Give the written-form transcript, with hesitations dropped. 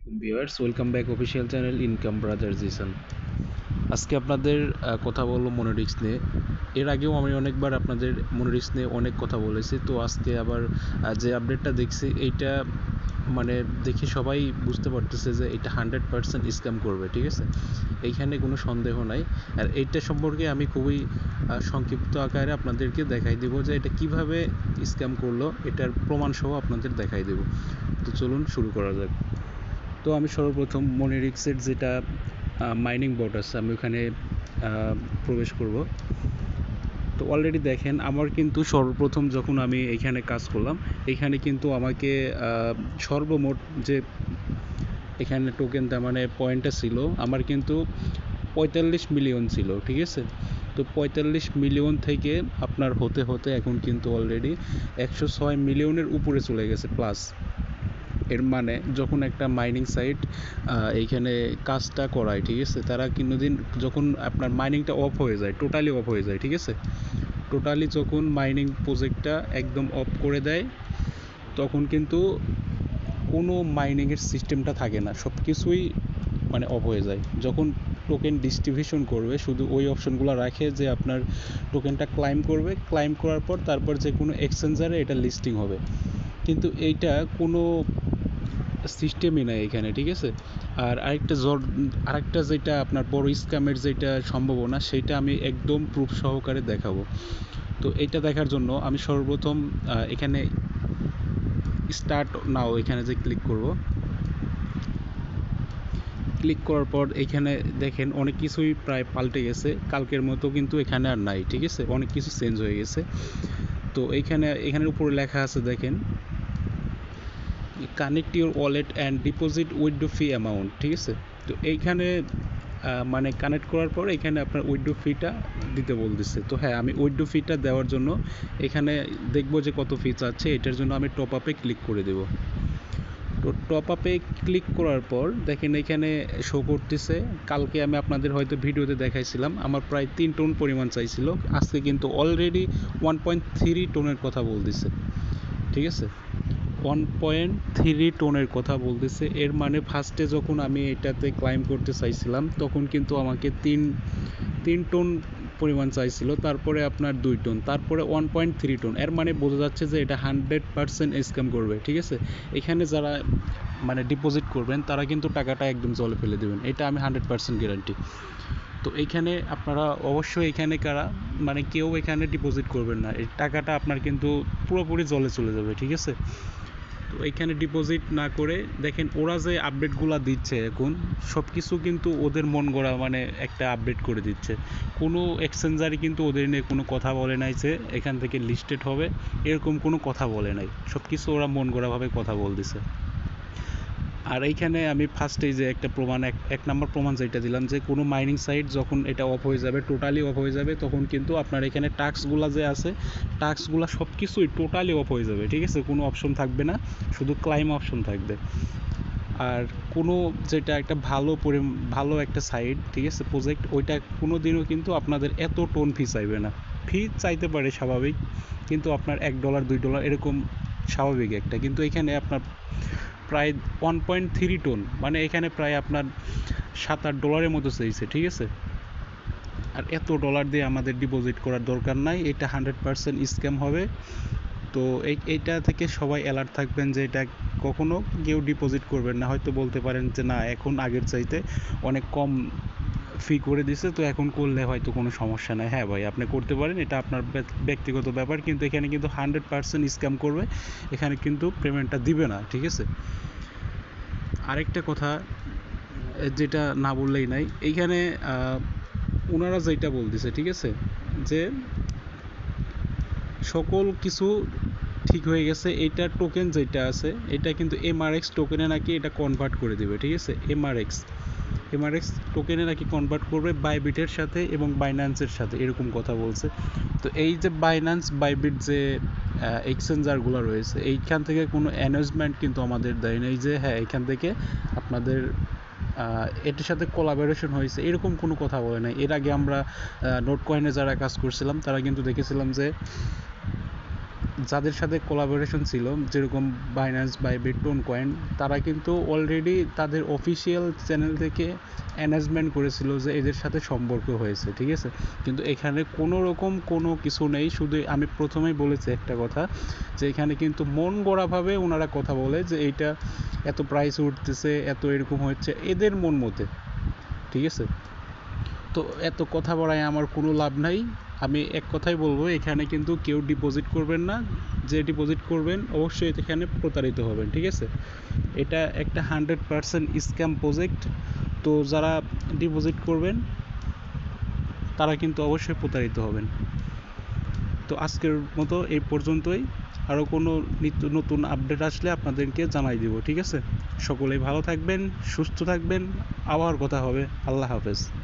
Viewers welcome back official channel income brother Jisan. আজকে আপনাদের কথা বলবো মনোরিক্স নিয়ে। এর আগেও আমি অনেকবার আপনাদের মনোরিক্স নিয়ে অনেক কথা বলেছি, তো আজকে আবার যে আপডেটটা দেখছি এইটা মানে দেখে সবাই বুঝতে পারতেছে যে এটা 100% স্ক্যাম করবে, ঠিক আছে? এইখানে কোনো সন্দেহ নাই। আর এইটা সম্পর্কে আমি খুবই সংক্ষিপ্ত আকারে আপনাদেরকে দেখাই দেবো যে এটা কিভাবে স্ক্যাম করলো, এটার প্রমাণসহ আপনাদের দেখাই দেবো। তো চলুন শুরু করা যাক। তো আমি সর্বপ্রথম মনিরিক্সের যেটা মাইনিং বট আছে আমি ওখানে প্রবেশ করব। তো অলরেডি দেখেন আমার কিন্তু সর্বপ্রথম যখন আমি এইখানে কাজ করলাম, এইখানে কিন্তু আমাকে সর্বমোট যে এখানে টোকেন তার মানে পয়েন্টটা ছিল আমার কিন্তু 45 মিলিয়ন ছিল, ঠিক আছে? তো 45 মিলিয়ন থেকে আপনার হতে হতে এখন কিন্তু অলরেডি 106 মিলিয়নের উপরে চলে গেছে প্লাস। এর মানে যখন একটা মাইনিং সাইট এইখানে কাজটা করায়, ঠিক আছে, তারা কোনোদিন যখন আপনার মাইনিংটা অফ হয়ে যায়, টোটালি অফ হয়ে যায়, ঠিক আছে, টোটালি যখন মাইনিং প্রজেক্টটা একদম অফ করে দেয় তখন কিন্তু কোনো মাইনিংয়ের সিস্টেমটা থাকে না, সব কিছুই মানে অফ হয়ে যায়। যখন টোকেন ডিস্ট্রিবিউশন করবে শুধু ওই অপশনগুলো রাখে যে আপনার টোকেনটা ক্লাইম করবে, ক্লাইম করার পর তারপর যে কোনো এক্সচেঞ্জারে এটা লিস্টিং হবে। কিন্তু এইটা কোনো সিস্টেমই নাই এখানে, ঠিক আছে? আর আরেকটা যেটা আপনার বড় স্ক্যামের যেটা সম্ভাবনা, সেটা আমি একদম প্রুফ সহকারে দেখাবো। তো এইটা দেখার জন্য আমি সর্বপ্রথম এখানে স্টার্ট নাও এখানে যে ক্লিক করব, ক্লিক করার পর এখানে দেখেন অনেক কিছুই প্রায় পাল্টে গেছে, কালকের মতো কিন্তু এখানে আর নাই, ঠিক আছে, অনেক কিছু চেঞ্জ হয়ে গেছে। তো এখানের উপরে লেখা আছে দেখেন, connect your wallet and deposit withdraw fee amount, ঠিক আছে? তো এইখানে মানে কানেক্ট করার পর এখানে আপনার উইথড্র ফিটা দিতে বলতেছে। তো হ্যাঁ, আমি উইথড্র ফিটা দেওয়ার জন্য এখানে দেখবো যে কত ফি চাচ্ছে, এটার জন্য আমি টপ আপে ক্লিক করে দেব। তো টপ আপে ক্লিক করার পর দেখেন এখানে শো করতেছে, কালকে আমি আপনাদের হয়তো ভিডিওতে দেখাইছিলাম আমার প্রায় 3 টন পরিমাণ চাইছিল, আজকে কিন্তু অলরেডি 1.3 টনের কথা বলতেছে, ঠিক আছে? 1.3 টনের কথা বলতেছে। এর মানে ফার্স্টে যখন আমি এটাতে ক্লাইম করতে চাইছিলাম তখন কিন্তু আমাকে তিন টন পরিমাণ চাইছিল, তারপরে আপনার 2 টন, তারপরে 1.3 টন। এর মানে বোঝা যাচ্ছে যে এটা 100% স্ক্যাম করবে, ঠিক আছে? এখানে যারা মানে ডিপোজিট করবেন তারা কিন্তু টাকাটা একদম জলে ফেলে দেবেন, এটা আমি 100% গ্যারান্টি। তো এইখানে আপনারা অবশ্যই এখানে কারা মানে কেউ এখানে ডিপোজিট করবেন না, এই টাকাটা আপনার কিন্তু পুরোপুরি জলে চলে যাবে, ঠিক আছে? তো এইখানে ডিপোজিট না করে দেখেন ওরা যে আপডেটগুলো দিচ্ছে এখন সব কিছু কিন্তু ওদের মন গড়া মানে একটা আপডেট করে দিচ্ছে। কোনো এক্সচেঞ্জারই কিন্তু ওদের নিয়ে কোনো কথা বলে নাই যে এখান থেকে লিস্টেড হবে, এরকম কোনো কথা বলে নাই, সব কিছু ওরা মন গড়াভাবে কথা বলতেছে। আর এইখানে আমি ফার্স্টেই যে একটা প্রমাণ এক নাম্বার প্রমাণ যেটা দিলাম যে কোনো মাইনিং সাইট যখন এটা অফ হয়ে যাবে, টোটালি অফ হয়ে যাবে, তখন কিন্তু আপনার এখানে টাস্কগুলো যে আছে টাস্কগুলো সব কিছুই টোটালি অফ হয়ে যাবে, ঠিক আছে? কোনো অপশন থাকবে না, শুধু ক্লাইম অপশন থাকবে। আর কোনো যেটা একটা ভালো একটা সাইট, ঠিক আছে, প্রজেক্ট, ওইটা কোনো দিনও কিন্তু আপনাদের এত টোন ফি চাইবে না। ফি চাইতে পারে স্বাভাবিক, কিন্তু আপনার $1 $2 এরকম স্বাভাবিক একটা, কিন্তু এখানে আপনার প্রায় 1.3 টন, মানে এখানে প্রায় আপনার $7-8 মতো চাইছে, ঠিক আছে? আর এত ডলার দিয়ে আমাদের ডিপোজিট করার দরকার নাই, এটা 100% স্ক্যাম হবে। তো এইটা থেকে সবাই অ্যালার্ট থাকবেন যে এটা কখনো কেউ ডিপোজিট করবেন না। হয়তো বলতে পারেন যে না, এখন আগের চাইতে অনেক কম ফি করে দিছে, তো এখন করলে হয়তো কোনো সমস্যা নাই। হ্যাঁ ভাই, আপনি করতে পারেন, এটা আপনার ব্যক্তিগত ব্যাপার, কিন্তু এখানে কিন্তু 100% স্ক্যাম করবে, এখানে কিন্তু পেমেন্টটা দিবে না, ঠিক আছে? আরেকটা কথা যেটা না বললেই নাই, এইখানে ওনারা যেটা বলতেছে, ঠিক আছে, যে সকল কিছু ঠিক হয়ে গেছে, এইটা টোকেন যেটা আছে এটা কিন্তু এমআরএক্স টোকেনে নাকি এটা কনভার্ট করে দেবে, ঠিক আছে? এমআরএক্স টোকেনে নাকি কনভার্ট করবে বাইবিটের সাথে এবং বাইন্যান্সের সাথে, এরকম কথা বলছে। তো এই যে বাইবিট যে এক্সচেঞ্জারগুলো রয়েছে, এইখান থেকে কোনো অ্যানাউন্সমেন্ট কিন্তু আমাদের দেয় না, এই যে হ্যাঁ এখান থেকে আপনাদের এটার সাথে কোলাবোরেশন হয়েছে, এরকম কোনো কথা বলে নাই। এর আগে আমরা নোট কয়েনে যারা কাজ করছিলাম তারা কিন্তু দেখেছিলাম যে যাদের সাথে কোলাবোরেশন ছিল, যেরকম বাইন্যান্স, বাইবিট, টোনকয়েন, তারা কিন্তু অলরেডি তাদের অফিসিয়াল চ্যানেল থেকে অ্যানাউন্সমেন্ট করেছিল যে এদের সাথে সম্পর্ক হয়েছে, ঠিক আছে। কিন্তু এখানে কোনো রকম কোনো কিছু নেই, শুধু আমি প্রথমেই বলেছি একটা কথা, যে এখানে কিন্তু মন গড়াভাবে ওনারা কথা বলে যে এইটা এত প্রাইস উঠতেছে, এত এরকম হচ্ছে এদের মন মতে, ঠিক আছে। তো এত কথা বলায় আমার কোনো লাভ নাই। আমি এক কথাই বলবো, এখানে কিন্তু কেউ ডিপোজিট করবেন না। যে ডিপোজিট করবেন অবশ্যই এখানে প্রতারিত হবেন, ঠিক আছে। এটা একটা 100% স্ক্যাম প্রজেক্ট। তো যারা ডিপোজিট করবেন তারা কিন্তু অবশ্যই প্রতারিত হবেন। তো আজকের মতো এই পর্যন্তই। আরও কোনো নিত্য নতুন আপডেট আসলে আপনাদেরকে জানাই দিব, ঠিক আছে। সকলেই ভালো থাকবেন, সুস্থ থাকবেন, আবার কথা হবে। আল্লাহ হাফেজ।